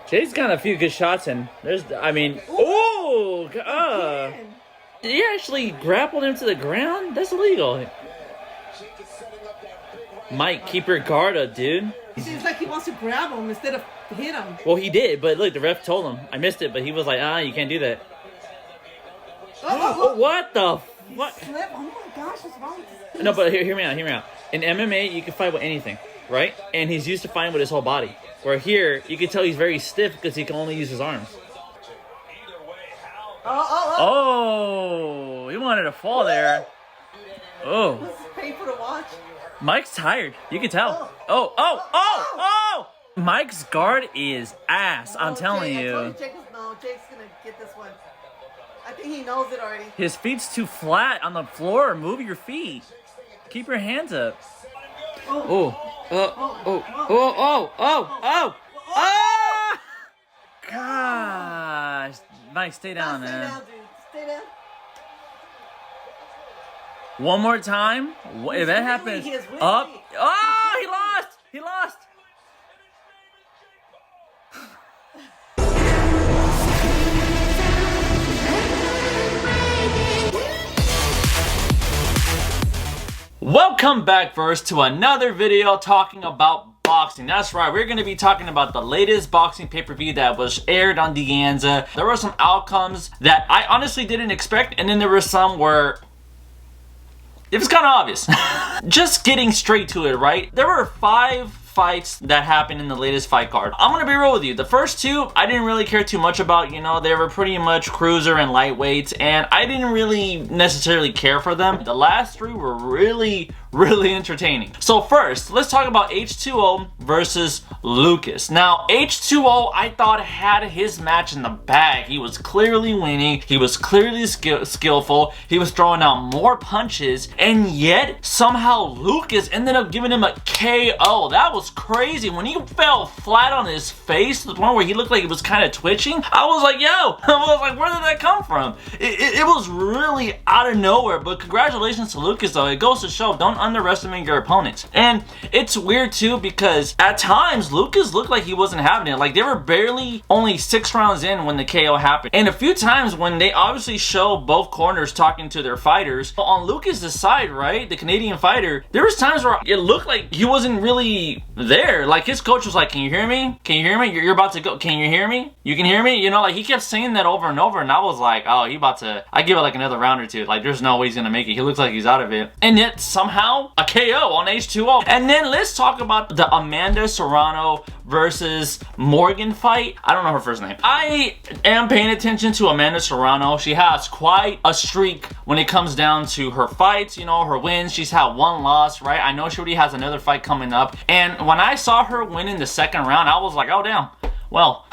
Jake's got a few good shots in. I mean, ooh, did he actually grapple him to the ground? That's illegal. Mike, keep your guard up, dude. It seems like he wants to grab him instead of hit him. Well, he did, but look, the ref told him. I missed it, but he was like, you can't do that. What the? What? Slip? Oh my gosh, what's wrong with this? No, but hear me out. In MMA, you can fight with anything, right? And he's used to fighting with his whole body. Where here, you can tell he's very stiff because he can only use his arms. Oh, he wanted to fall there. Oh. This is painful to watch. Mike's tired. You can tell. Oh. Mike's guard is ass, I'm telling you. Jake's gonna get this one. I think he knows it already. His feet's too flat on the floor. Move your feet. Keep your hands up. Gosh. Mike, stay down, man. Stay down, dude. Stay down. One more time. If that happens, up. Oh, he lost. He lost. Welcome back, first, to another video talking about boxing. That's right, we're going to be talking about the latest boxing pay-per-view that was aired on De Anza. There were some outcomes that I honestly didn't expect, and then there were some where it was kind of obvious. Just getting straight to it, right? There were 5 fights that happened in the latest fight card. I'm gonna be real with you. The first 2, I didn't really care too much about. You know, they were pretty much cruiser and lightweights, and I didn't really necessarily care for them. The last 3 were really entertaining. So first, let's talk about H2O versus Lucas. Now, H2O, I thought, had his match in the bag. He was clearly winning. He was clearly skillful. He was throwing out more punches, and yet somehow Lucas ended up giving him a KO. That was crazy. When he fell flat on his face to the point where he looked like he was kind of twitching, I was like, yo, I was like, where did that come from? It was really out of nowhere, but congratulations to Lucas, though. It goes to show, don't underestimate your opponents. And it's weird too, because at times Lucas looked like he wasn't having it. Like, they were barely only 6 rounds in when the KO happened, and a few times when they obviously show both corners talking to their fighters, on Lucas's side, right, the Canadian fighter, there was times where it looked like he wasn't really there. Like, his coach was like, can you hear me? Can you hear me? You're about to go. Can you hear me? You can hear me? You know, like, he kept saying that over and over, and I was like, oh, he about to, I give it like another round or 2. Like, there's no way he's gonna make it. He looks like he's out of it. And yet somehow a KO on H2O. And then let's talk about the Amanda Serrano versus Morgan fight. I don't know her first name. I am paying attention to Amanda Serrano. She has quite a streak when it comes down to her fights, you know, her wins. She's had 1 loss, right? I know she already has another fight coming up. And when I saw her win in the 2nd round, I was like, oh, damn. Well,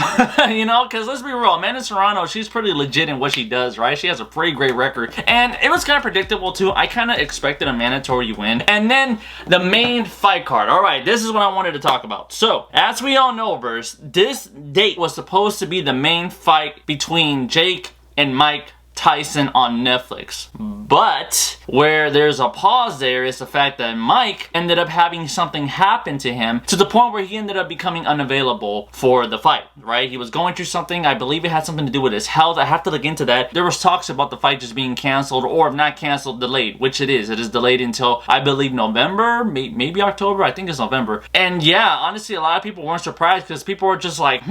you know, because let's be real, Amanda Serrano, she's pretty legit in what she does, right? She has a pretty great record, and it was kind of predictable too. I kind of expected a mandatory win. And then the main fight card. All right, this is what I wanted to talk about. So, as we all know, this date was supposed to be the main fight between Jake and Mike Tyson on Netflix. But where there's a pause there is the fact that Mike ended up having something happen to him to the point where he ended up becoming unavailable for the fight, right? He was going through something. I believe it had something to do with his health. I have to look into that. There was talks about the fight just being canceled, or if not canceled, delayed, which it is. It is delayed until, I believe, November, maybe October. I think it's November. And yeah, honestly, a lot of people weren't surprised because people were just like,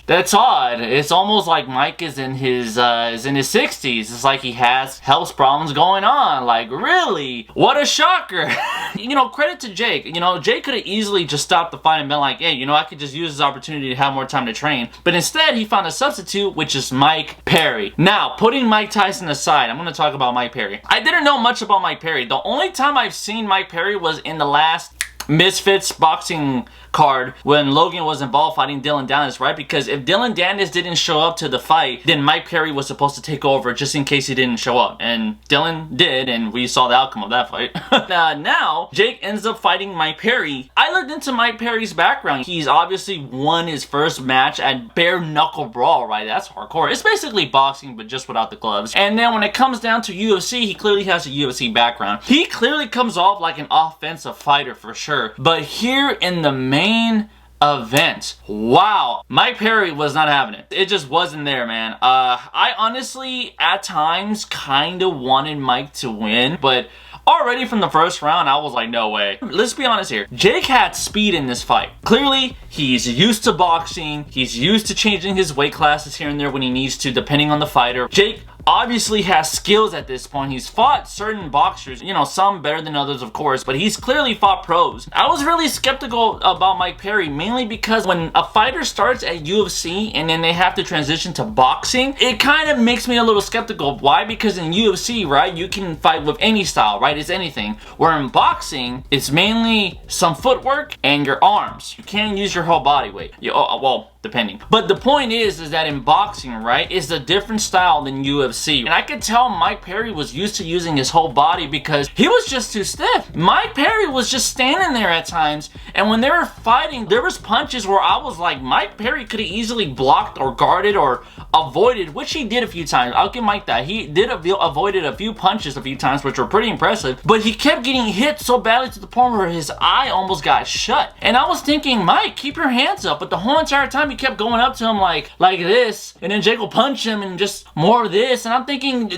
that's odd. It's almost like Mike is in his 60s. It's like he has health problems going on. Like, really? What a shocker. You know, credit to Jake. You know, Jake could have easily just stopped the fight and been like, hey, you know, I could just use this opportunity to have more time to train. But instead, he found a substitute, which is Mike Perry. Now, putting Mike Tyson aside, I'm going to talk about Mike Perry. I didn't know much about Mike Perry. The only time I've seen Mike Perry was in the last Misfits boxing card when Logan was involved fighting Dylan Dennis, right? Because if Dylan Dennis didn't show up to the fight, then Mike Perry was supposed to take over just in case he didn't show up. And Dylan did, and we saw the outcome of that fight. Now, Jake ends up fighting Mike Perry. I looked into Mike Perry's background. He's obviously won his first match at bare knuckle brawl, right? That's hardcore. It's basically boxing, but just without the gloves. And then when it comes down to UFC, he clearly has a UFC background. He clearly comes off like an offensive fighter for sure. But here in the main event. Wow, Mike Perry was not having it. It just wasn't there, man. I honestly, at times, kind of wanted Mike to win, but already from the first round, I was like, no way. Let's be honest here. Jake had speed in this fight. Clearly, he's used to boxing. He's used to changing his weight classes here and there when he needs to, depending on the fighter. Jake obviously has skills at this point. He's fought certain boxers, you know, some better than others, of course, but he's clearly fought pros. I was really skeptical about Mike Perry, mainly because when a fighter starts at UFC and then they have to transition to boxing, it kind of makes me a little skeptical. Why? Because in UFC, right, you can fight with any style, right? It's anything. Where in boxing, it's mainly some footwork and your arms. You can't use your whole body weight. Well, depending. But the point is that in boxing, right, it's a different style than UFC. And I could tell Mike Perry was used to using his whole body because he was just too stiff. Mike Perry was just standing there at times, and when they were fighting, there was punches where I was like, Mike Perry could have easily blocked or guarded or avoided, which he did a few times. I'll give Mike that. He did avoided a few punches a few times, which were pretty impressive, but he kept getting hit so badly to the point where his eye almost got shut. And I was thinking, Mike, keep your hands up, but the whole entire time he kept going up to him like this, and then Jake will punch him and just more of this, and I'm thinking,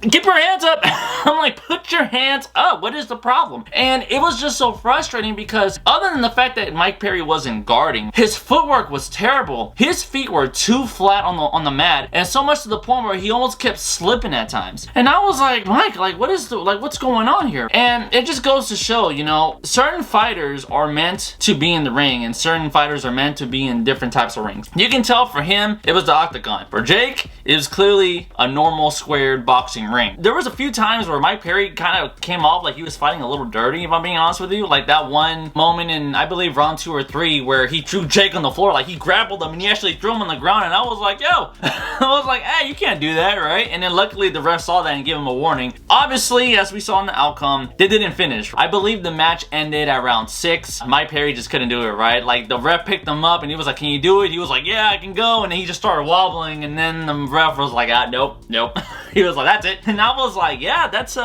keep your hands up. I'm like, put your hands up. What is the problem? And it was just so frustrating because other than the fact that Mike Perry wasn't guarding, his footwork was terrible. His feet were too flat on the mat, and so much to the point where he almost kept slipping at times. And I was like, Mike, like what's going on here? And it just goes to show, you know, certain fighters are meant to be in the ring and certain fighters are meant to be in different types of rings. You can tell for him, it was the octagon. For Jake, it was clearly a normal squared boxing ring. There was a few times where Mike Perry kind of came off like he was fighting a little dirty, if I'm being honest with you. Like that one moment in, I believe, round 2 or 3 where he threw Jake on the floor, like he grappled him and he actually threw him on the ground, and I was like, yo, I was like, hey, you can't do that, right? And then luckily the ref saw that and gave him a warning. Obviously, as we saw in the outcome, they didn't finish. I believe the match ended at round 6. Mike Perry just couldn't do it, right? Like the ref picked him up and he was like, can you do it? He was like, yeah, I can go. And then he just started wobbling, and then the ref was like, nope. He was like, that's it. And I was like, yeah, that's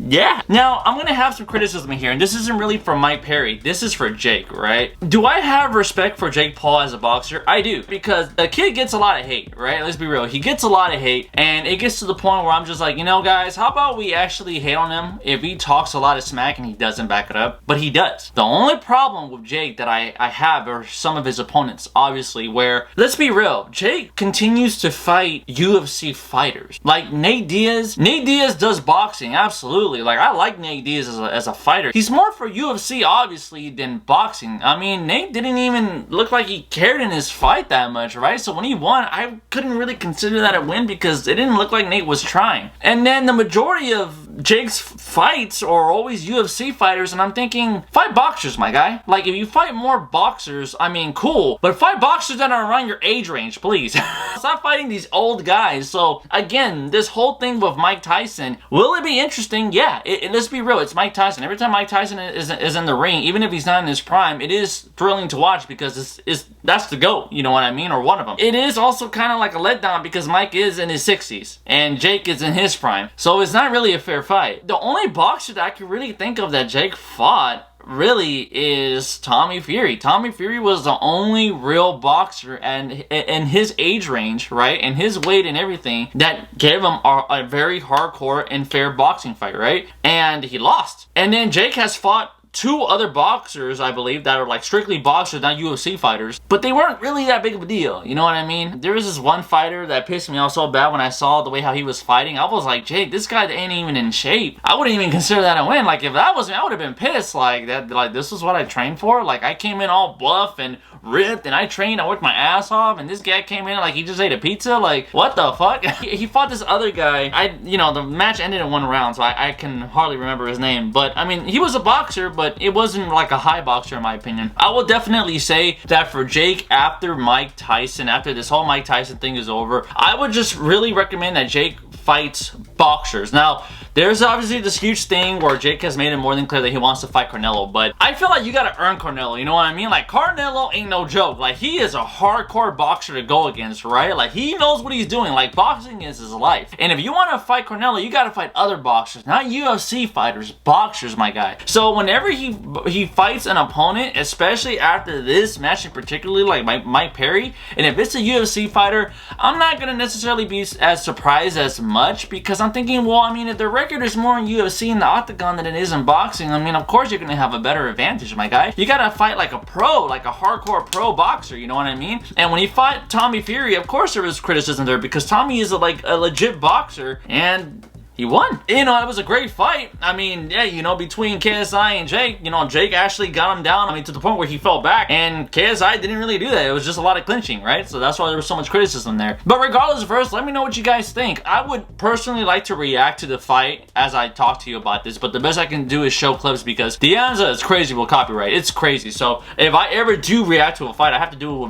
yeah. Now, I'm gonna have some criticism here, and this isn't really for Mike Perry. This is for Jake, right? Do I have respect for Jake Paul as a boxer? I do, because the kid gets a lot of hate, right? Let's be real. He gets a lot of hate, and it gets to the point where I'm just like, you know, guys, how about we actually hate on him if he talks a lot of smack and he doesn't back it up? But he does. The only problem with Jake that I have are some of his opponents, obviously, where, let's be real, Jake continues to fight UFC fighters. Like Nate Diaz. Nate Diaz does boxing, absolutely. Like, I like Nate Diaz as a fighter. He's more for UFC, obviously, than boxing. I mean, Nate didn't even look like he cared in his fight that much, right? So when he won, I couldn't really consider that a win because it didn't look like Nate was trying. And then the majority of Jake's fights are always UFC fighters, and I'm thinking, fight boxers, my guy. Like, if you fight more boxers, I mean, cool, but fight boxers that are around your age range, please. Stop fighting these old guys. So, again, this whole thing with Mike Tyson, will it be interesting? Yeah, let's be real, it's Mike Tyson. Every time Mike Tyson is in the ring, even if he's not in his prime, it is thrilling to watch because that's the GOAT, you know what I mean, or one of them. It is also kind of like a letdown because Mike is in his 60s and Jake is in his prime, so it's not really a fair fight. The only boxer that I can really think of that Jake fought really is Tommy Fury. Tommy Fury was the only real boxer and in his age range, right, and his weight and everything, that gave him a very hardcore and fair boxing fight, right? And he lost. And then Jake has fought 2 other boxers, I believe, that are like strictly boxers, not UFC fighters, but they weren't really that big of a deal, you know what I mean? There was this one fighter that pissed me off so bad when I saw the way how he was fighting. I was like, Jake, this guy ain't even in shape. I wouldn't even consider that a win. Like, if that was me, I would have been pissed. Like, this is what I trained for? Like, I came in all buff and ripped, and I trained, I worked my ass off, and this guy came in like he just ate a pizza? Like, what the fuck? He fought this other guy. You know, the match ended in 1 round, so I can hardly remember his name, but I mean, he was a boxer, but it wasn't like a high boxer in my opinion. I will definitely say that for Jake, after Mike Tyson, after this whole Mike Tyson thing is over, I would just really recommend that Jake fights boxers. Now, there's obviously this huge thing where Jake has made it more than clear that he wants to fight Canelo, but I feel like you gotta earn Canelo, you know what I mean? Like, Canelo ain't no joke. Like, he is a hardcore boxer to go against, right? Like, he knows what he's doing. Like, boxing is his life. And if you want to fight Canelo, you gotta fight other boxers, not UFC fighters, boxers, my guy. So whenever he fights an opponent, especially after this match in particularly, like Mike Perry, and if it's a UFC fighter, I'm not gonna necessarily be as surprised as much, because I'm thinking, well, I mean, if the record is more in UFC in the octagon than it is in boxing, I mean, of course you're gonna have a better advantage, my guy. You gotta fight like a pro, like a hardcore pro boxer, you know what I mean? And when he fought Tommy Fury, of course there was criticism there, because Tommy is like a legit boxer, and he won. You know, it was a great fight. I mean, yeah, you know, between KSI and Jake, you know, Jake actually got him down, I mean, to the point where he fell back, and KSI didn't really do that. It was just a lot of clinching, right? So that's why there was so much criticism there. But regardless, first, let me know what you guys think. I would personally like to react to the fight as I talk to you about this, but the best I can do is show clips, because De Anza is crazy with copyright. It's crazy. So if I ever do react to a fight, I have to do it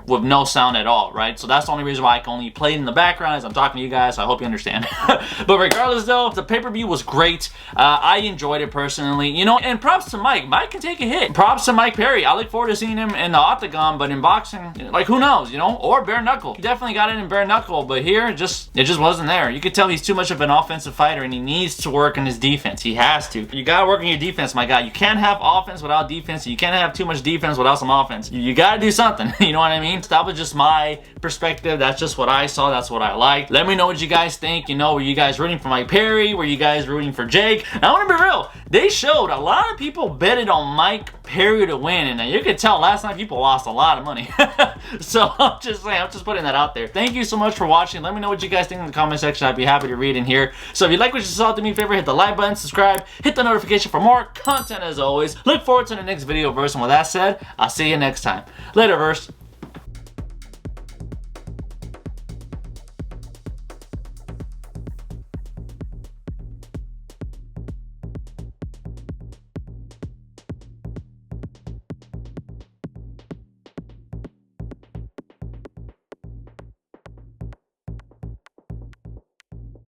with no sound at all, right? So that's the only reason why I can only play it in the background as I'm talking to you guys. So I hope you understand. But regardless, though, the pay-per-view was great. I enjoyed it personally, you know, and props to Mike. Mike can take a hit. Props to Mike Perry. I look forward to seeing him in the octagon, but in boxing, like, who knows, you know, or bare knuckle. He definitely got it in bare knuckle, but here, it just wasn't there. You could tell he's too much of an offensive fighter, and he needs to work on his defense. He has to. You gotta work on your defense, my guy. You can't have offense without defense. You can't have too much defense without some offense. You gotta do something. You know what I mean? That was just my perspective. That's just what I saw. That's what I liked. Let me know what you guys think. You know, were you guys rooting for Mike Perry? Were you guys rooting for Jake? And I want to be real. They showed a lot of people betted on Mike Perry to win, and you could tell last night people lost a lot of money. So I'm just saying, I'm just putting that out there. Thank you so much for watching. Let me know what you guys think in the comment section. I'd be happy to read in here. So if you like what you saw, do me a favor, hit the like button, subscribe, hit the notification for more content as always. Look forward to the next video verse, and with that said, I'll see you next time. Later, verse.